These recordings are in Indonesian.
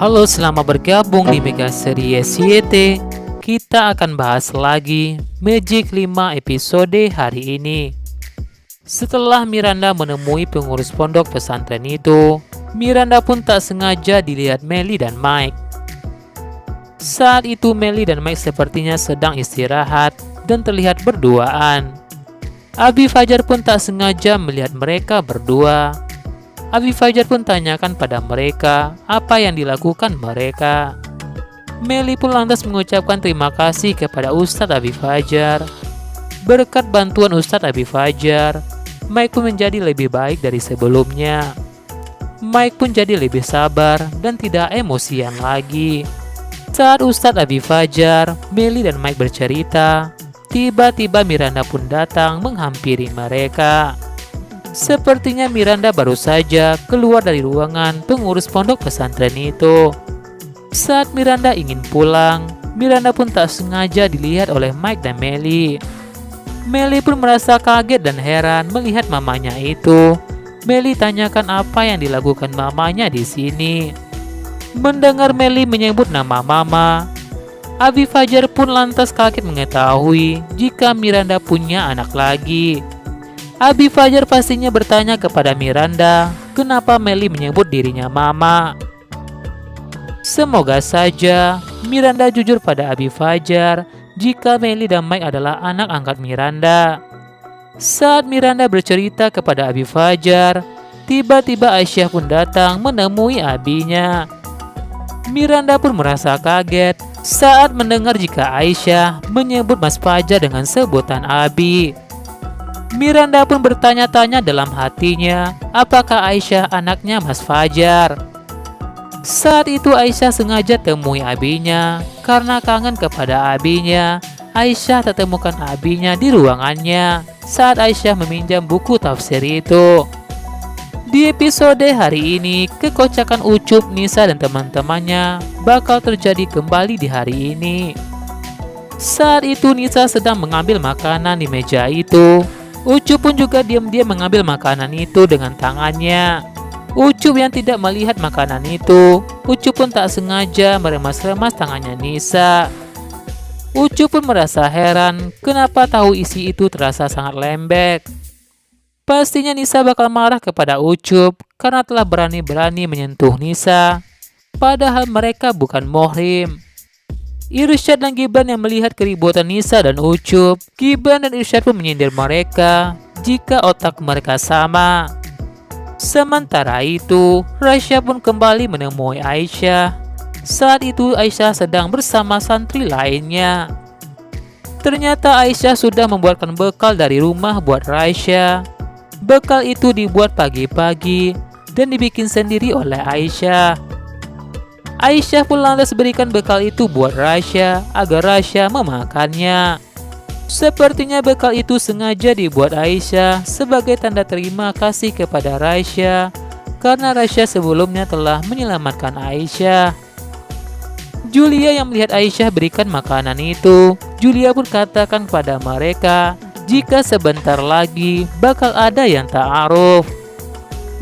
Halo, selamat bergabung di Mega Series YT. Kita akan bahas lagi Magic 5 episode hari ini. Setelah Miranda menemui pengurus pondok pesantren itu, Miranda pun tak sengaja dilihat Melly dan Mike. Saat itu Melly dan Mike sepertinya sedang istirahat dan terlihat berduaan. Abi Fajar pun tak sengaja melihat mereka berdua. Abi Fajar pun tanyakan pada mereka apa yang dilakukan mereka. Melly pun lantas mengucapkan terima kasih kepada Ustadz Abi Fajar. Berkat bantuan Ustadz Abi Fajar, Mike pun menjadi lebih baik dari sebelumnya. Mike pun jadi lebih sabar dan tidak emosian lagi. Saat Ustadz Abi Fajar, Melly dan Mike bercerita, tiba-tiba Miranda pun datang menghampiri mereka. Sepertinya Miranda baru saja keluar dari ruangan pengurus pondok pesantren itu. Saat Miranda ingin pulang, Miranda pun tak sengaja dilihat oleh Mike dan Melly. Melly pun merasa kaget dan heran melihat mamanya itu. Melly tanyakan apa yang dilakukan mamanya di sini. Mendengar Melly menyebut nama mama, Abi Fajar pun lantas kaget mengetahui jika Miranda punya anak lagi. Abi Fajar pastinya bertanya kepada Miranda, kenapa Melly menyebut dirinya mama. Semoga saja Miranda jujur pada Abi Fajar jika Melly dan Mike adalah anak angkat Miranda. Saat Miranda bercerita kepada Abi Fajar, tiba-tiba Aisyah pun datang menemui abinya. Miranda pun merasa kaget saat mendengar jika Aisyah menyebut Mas Fajar dengan sebutan Abi. Miranda pun bertanya-tanya dalam hatinya, apakah Aisyah anaknya Mas Fajar? Saat itu Aisyah sengaja temui abinya karena kangen kepada abinya. Aisyah tak temukan abinya di ruangannya saat Aisyah meminjam buku tafsir itu. Di episode hari ini, kekocakan Ucup, Nisa dan teman-temannya bakal terjadi kembali di hari ini. Saat itu Nisa sedang mengambil makanan di meja itu. Ucup pun juga diam-diam mengambil makanan itu dengan tangannya. Ucup yang tidak melihat makanan itu, Ucup pun tak sengaja meremas-remas tangannya Nisa. Ucup pun merasa heran kenapa tahu isi itu terasa sangat lembek. Pastinya Nisa bakal marah kepada Ucup karena telah berani-berani menyentuh Nisa, padahal mereka bukan muhrim. Irsyad dan Gibran yang melihat keributan Nisa dan Ucup, Gibran dan Irsyad pun menyindir mereka jika otak mereka sama. Sementara itu, Rasya pun kembali menemui Aisyah. Saat itu Aisyah sedang bersama santri lainnya. Ternyata Aisyah sudah membuatkan bekal dari rumah buat Rasya. Bekal itu dibuat pagi-pagi dan dibikin sendiri oleh Aisyah. Aisyah pun lantas berikan bekal itu buat Rasya agar Rasya memakannya. Sepertinya bekal itu sengaja dibuat Aisyah sebagai tanda terima kasih kepada Rasya karena Rasya sebelumnya telah menyelamatkan Aisyah. Julia yang melihat Aisyah berikan makanan itu, Julia pun katakan kepada mereka jika sebentar lagi bakal ada yang ta'aruf.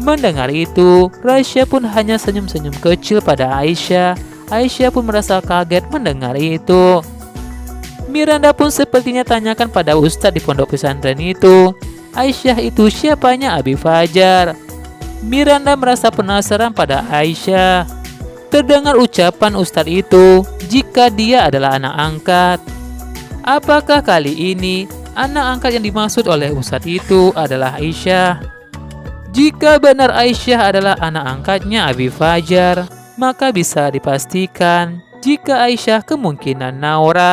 Mendengar itu, Rasya pun hanya senyum-senyum kecil pada Aisyah. Aisyah pun merasa kaget mendengar itu. Miranda pun sepertinya tanyakan pada Ustadz di pondok pesantren itu, Aisyah itu siapanya Abi Fajar? Miranda merasa penasaran pada Aisyah. Terdengar ucapan Ustadz itu jika dia adalah anak angkat. Apakah kali ini anak angkat yang dimaksud oleh Ustadz itu adalah Aisyah? Jika benar Aisyah adalah anak angkatnya Abi Fajar, maka bisa dipastikan jika Aisyah kemungkinan Naura.